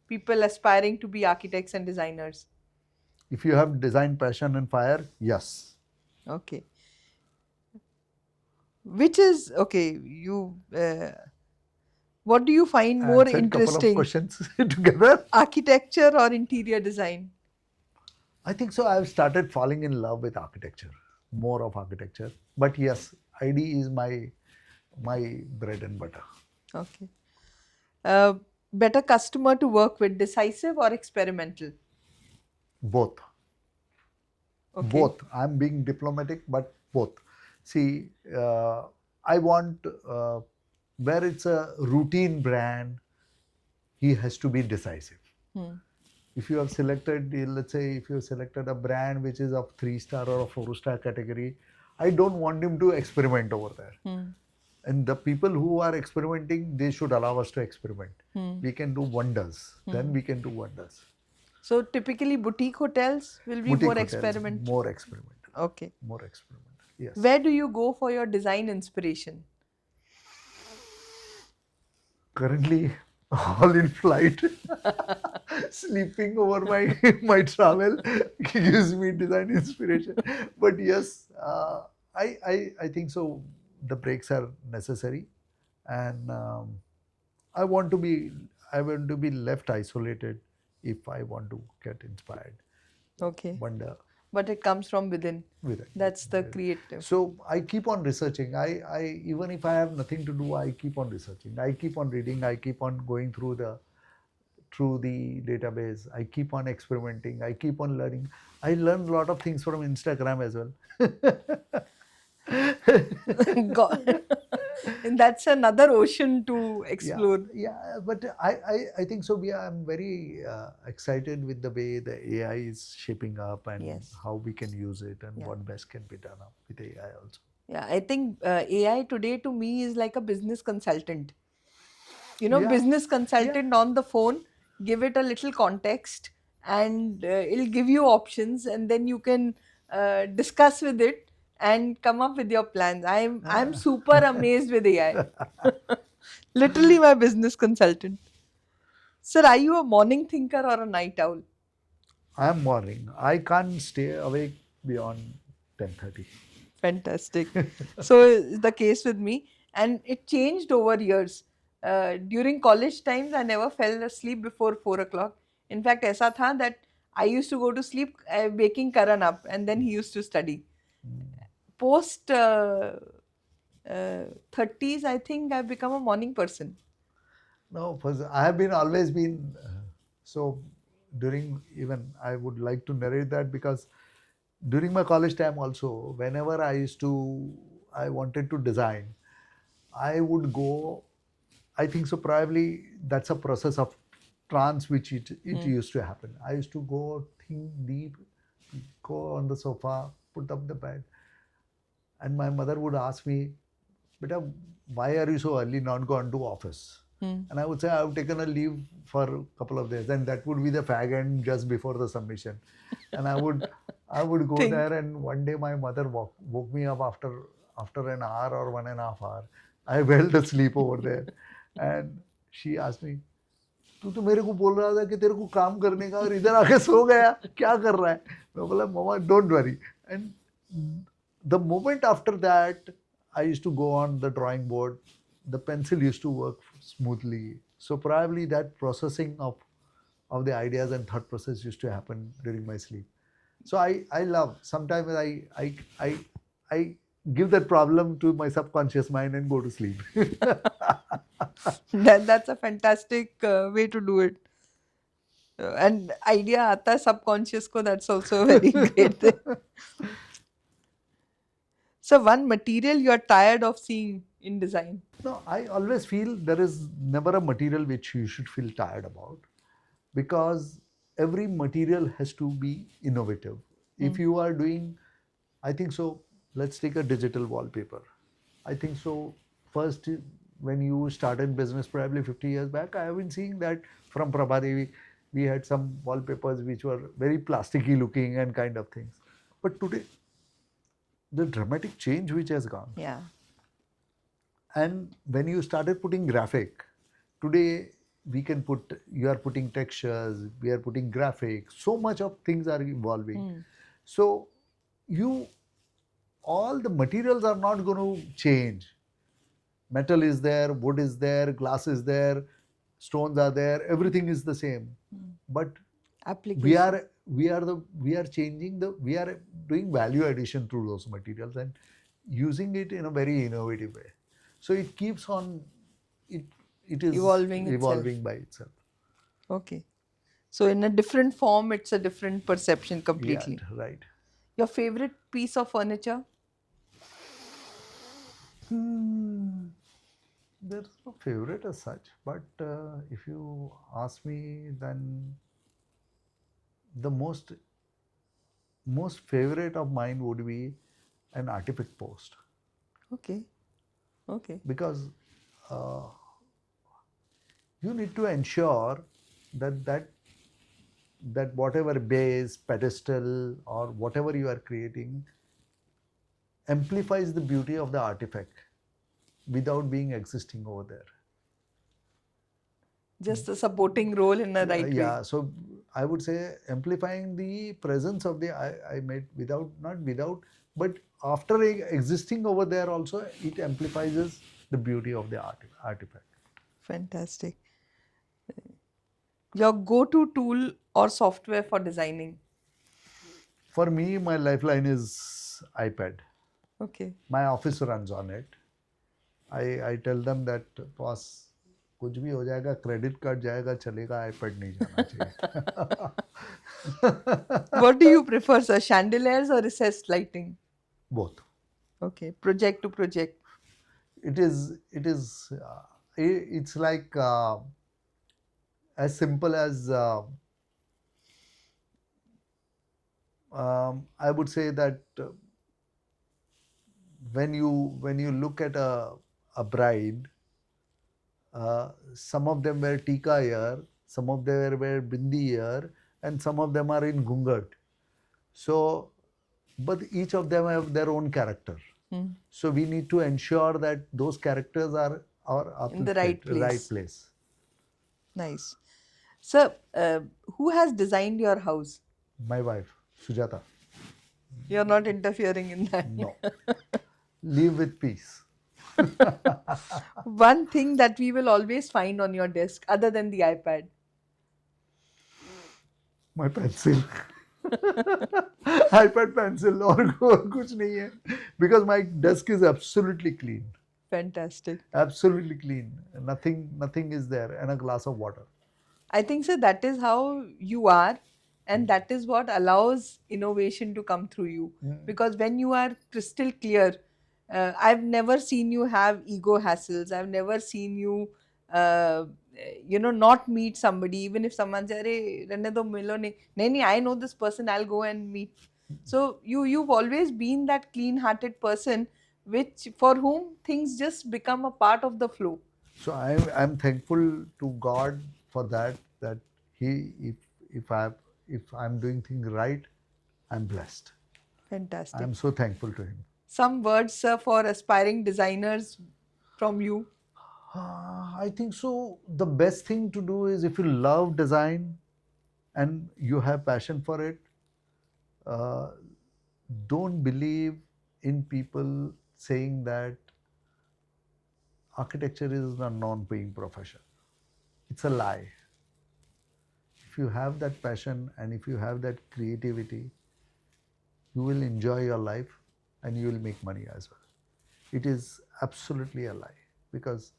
people aspiring to be architects and designers? If you have design passion and fire, yes. Okay. Which is okay? What do you find more Answered interesting? couple of questions together. Architecture or interior design? I think so. I've started falling in love with architecture, more of architecture. But yes, ID is my bread and butter. Okay. Better customer to work with, decisive or experimental? Both. Okay. Both. I'm being diplomatic, but both. See, I want where it's a routine brand, he has to be decisive. If you have selected, let's say, if you have selected a brand which is of 3-star or a 4-star category, I don't want him to experiment over there. And the people who are experimenting, they should allow us to experiment. We can do wonders. Then we can do wonders. So typically boutique hotels will be more experimental. More experimental. Okay. More experimental. Yes. Where do you go for your design inspiration? Currently, all in flight. Sleeping over my travel gives me design inspiration. But yes, I think so. The breaks are necessary, and I want to be left isolated if I want to get inspired. Okay. Wonder. But it comes from within. That's the creative. So I keep on researching. I even if I have nothing to do, I keep on researching. I keep on reading. I keep on going through the database. I keep on experimenting. I keep on learning. I learn a lot of things from Instagram as well. God. And that's another ocean to explore. Yeah, but I think so. I'm very excited with the way the AI is shaping up, and how we can use it, and what best can be done with AI also. Yeah, I think AI today to me is like a business consultant. Business consultant on the phone, give it a little context, and it'll give you options, and then you can discuss with it and come up with your plans. I'm super amazed with AI. Literally my business consultant. Sir, are you a morning thinker or a night owl? I am morning. I can't stay awake beyond 10:30. Fantastic. So is the case with me, and it changed over years. During college times, I never fell asleep before 4 o'clock. In fact, ऐसा था that I used to go to sleep waking Karan up, and then he used to study. Post 30s, I think I've become a morning person. No, I have always been so. During even I would like to narrate that because during my college time also, whenever I wanted to design, I would go. I think so. Probably that's a process of trance which it used to happen. I used to go think deep, go on the sofa, put up the bed, and my mother would ask me, "Beta, why are you so early, not gone to office? And I would say, I've taken a leave for a couple of days, and that would be the fag end just before the submission. And I would go Think. there, and one day my mother woke me up after an hour or 1.5 hours. I fell asleep over there, and she asked me, तू तो मेरे को बोल रहा था कि तेरे को काम करने का और इधर आके सो गया, क्या कर रहा है? मैं बोला, मम्मा, don't worry. And the moment after that, I used to go on the drawing board. The pencil used to work smoothly. So probably that processing of the ideas and thought process used to happen during my sleep. So I love, sometimes I give that problem to my subconscious mind and go to sleep. That's a fantastic way to do it. And idea आता है subconscious को, that's also a very great thing. So one material you are tired of seeing in design? No, I always feel there is never a material which you should feel tired about, because every material has to be innovative. If you are doing, I think so, let's take a digital wallpaper. I think so, first when you started business probably 50 years back, I have been seeing that from Prabhadevi, we had some wallpapers which were very plasticky looking and kind of things. But today, the dramatic change which has gone. Yeah. And when you started putting graphic, today we can put, you are putting textures, we are putting graphics, so much of things are evolving. So all the materials are not going to change. Metal is there, wood is there, glass is there, stones are there, everything is the same. But we are changing we are doing value addition through those materials and using it in a very innovative way. So it keeps on, it is evolving by itself. Okay. So in a different form, it's a different perception completely. Yeah, right. Your favorite piece of furniture? There's no favorite as such, but if you ask me, then the most favorite of mine would be an artifact post. Okay. Okay. Because you need to ensure that whatever base, pedestal, or whatever you are creating amplifies the beauty of the artifact without being existing over there. Just a supporting role in a right way. Yeah, so I would say amplifying the presence of the I made but after existing over there also, it amplifies the beauty of the artifact. Fantastic. Your go-to tool or software for designing? For me, my lifeline is iPad. Okay. My office runs on it. I tell them that, boss, कुछ भी हो जाएगा, credit card जाएगा, चलेगा, iPad नहीं जाना चाहिए. What do you prefer, sir? Chandeliers or recessed lighting? Both. Okay. Project to project. It's like as simple as I would say that when you look at a bride, some of them wear tika here, some of them wear bindi here, and some of them are in gungat. So, but each of them have their own character. So we need to ensure that those characters are in the right place. Nice. Sir, who has designed your house? My wife, Sujata. You're not interfering in that? No. Live with peace. One thing that we will always find on your desk other than the iPad? My pencil. iPad pencil or kuch nahi hai. Because my desk is absolutely clean. Fantastic. Absolutely clean. Nothing is there, and a glass of water. I think, sir, that is how you are, and that is what allows innovation to come through you. Because when you are crystal clear, I've never seen you have ego hassles. I've never seen you, not meet somebody. Even if someone says, "Arey, rehne do, milo nahi, I know this person, I'll go and meet." So you've always been that clean-hearted person which for whom things just become a part of the flow. So I'm thankful to God for that he if I'm doing things right, I'm blessed. Fantastic. I'm so thankful to him. Some words, sir, for aspiring designers from you. I think so. The best thing to do is if you love design and you have passion for it, uh, don't believe in people saying that architecture is a non-paying profession. It's a lie. If you have that passion and if you have that creativity, you will enjoy your life and you will make money as well. It is absolutely a lie because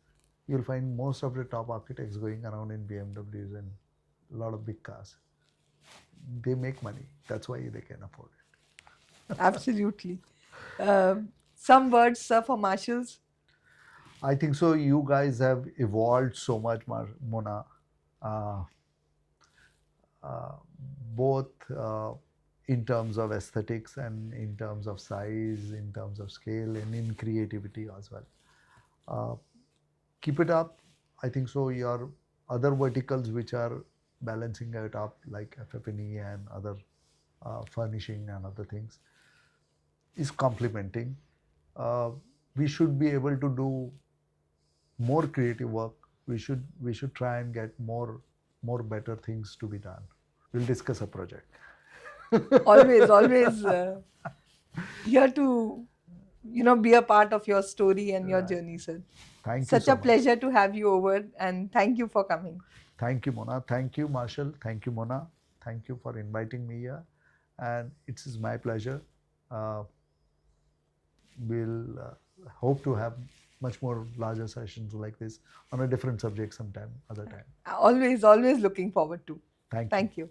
you'll find most of the top architects going around in BMWs and a lot of big cars. They make money. That's why they can afford it. Absolutely. Some words, sir, for Marshalls. I think so. You guys have evolved so much, Mona. Uh, uh, both in terms of aesthetics and in terms of size, in terms of scale, and in creativity as well. Uh, keep it up. I think so. Your other verticals which are balancing it up, like FF&E and other furnishing and other things, is complementing. We should be able to do more creative work. We should try and get more better things to be done. We'll discuss a project. Always here to be a part of your story and your Right. journey, sir. Thank you Such so a much. pleasure to have you over, and thank you for coming. Thank you, Mona. Thank you, Marshall. Thank you, Mona. Thank you for inviting me here. And it is my pleasure. Uh, we'll hope to have much more larger sessions like this on a different subject sometime, other time. Always looking forward to. Thank you. Thank you.